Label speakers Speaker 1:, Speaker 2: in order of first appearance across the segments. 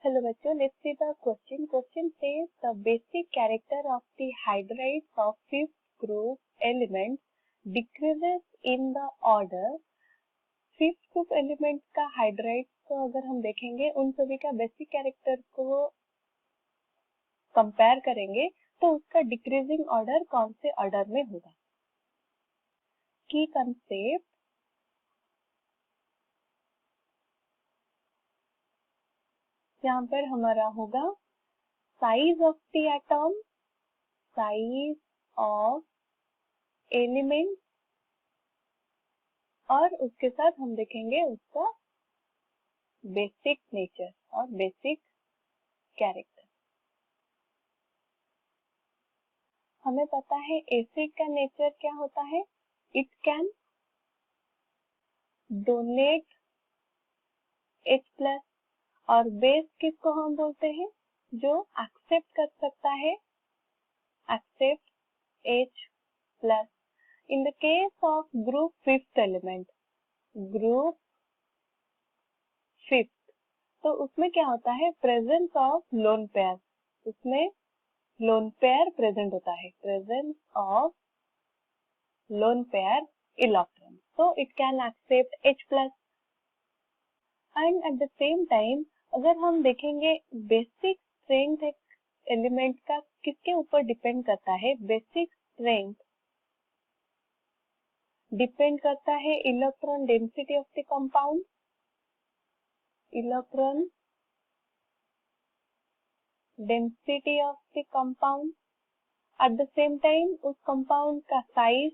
Speaker 1: Hello bachcho, let's see the question. Question says the basic character of the hydrides of fifth group element decreases in the order. Fifth group element का hydrides को अगर हम देखेंगे उन सभी का basic character को compare करेंगे तो उसका डिक्रीजिंग ऑर्डर कौन से ऑर्डर में होगा. की कंसेप्ट यहाँ पर हमारा होगा size of the atom, size of element और उसके साथ हम देखेंगे उसका बेसिक नेचर और बेसिक कैरेक्टर. हमें पता है एसिड का नेचर क्या होता है. इट कैन डोनेट H+ और बेस किसको हम बोलते हैं जो एक्सेप्ट कर सकता है, accept H+. In the case of group fifth element, group fifth, तो उसमें क्या होता है प्रेजेंस ऑफ लोन पेयर, उसमें लोन पेयर प्रेजेंट होता है, presence of lone pair electron, so it can accept H+. And at the same time अगर हम देखेंगे बेसिक स्ट्रेंथ एलिमेंट का किसके ऊपर डिपेंड करता है. बेसिक स्ट्रेंथ डिपेंड करता है electron density of the compound, electron density of the compound. At the same time उस कंपाउंड का size,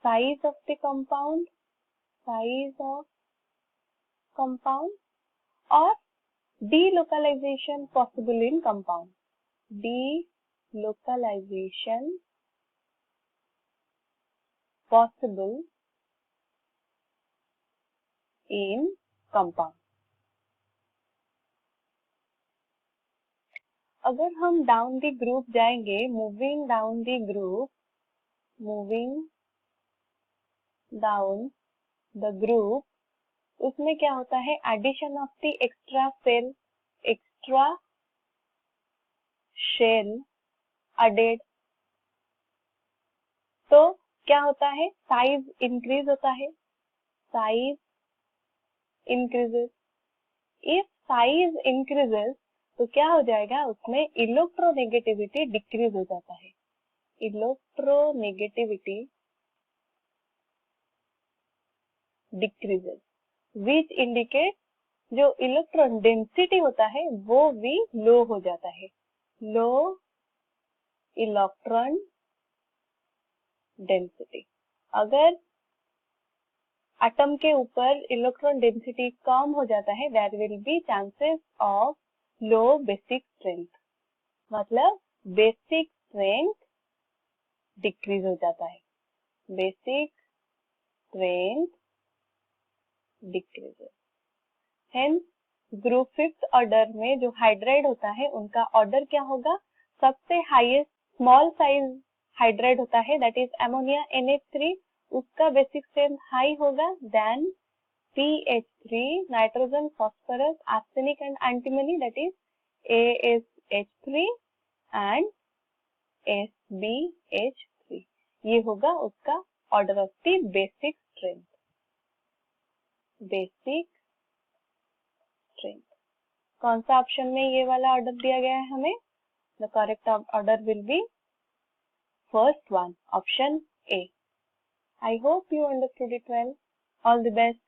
Speaker 1: size of the compound, size of compound और delocalization possible in compound, delocalization possible in compound. अगर हम down the group जाएंगे, moving down the group, moving down the group, उसमें क्या होता है addition of the extra cell, extra shell added, तो क्या होता है साइज इंक्रीज होता है, size increases. If size increases तो क्या हो जाएगा उसमें इलेक्ट्रोनेगेटिविटी डिक्रीज हो जाता है, इलेक्ट्रोनेगेटिविटी डिक्रीजेस, विच इंडिकेट जो इलेक्ट्रॉन डेंसिटी होता है वो भी लो हो जाता है, लो इलेक्ट्रॉन डेंसिटी. अगर एटम के ऊपर इलेक्ट्रॉन डेंसिटी कम हो जाता है there will be chances of low basic strength, मतलब बेसिक स्ट्रेंथ डिक्रीज हो जाता है, basic strength decreases. Hence group fifth order में जो हाइड्राइड होता है उनका ऑर्डर क्या होगा, सबसे हाईएस्ट स्मॉल साइज हाइड्राइड होता है दैट इज अमोनिया NH3, उसका बेसिक स्ट्रेंथ हाई होगा than CH3, nitrogen, phosphorus, arsenic and antimony that is ASH3 and SbH3. ये होगा उसका order of the basic strength, basic strength. कौन सा ऑप्शन में ये वाला ऑर्डर दिया गया है हमें. The correct order will be first one, option A. I hope you understood it well. All the best.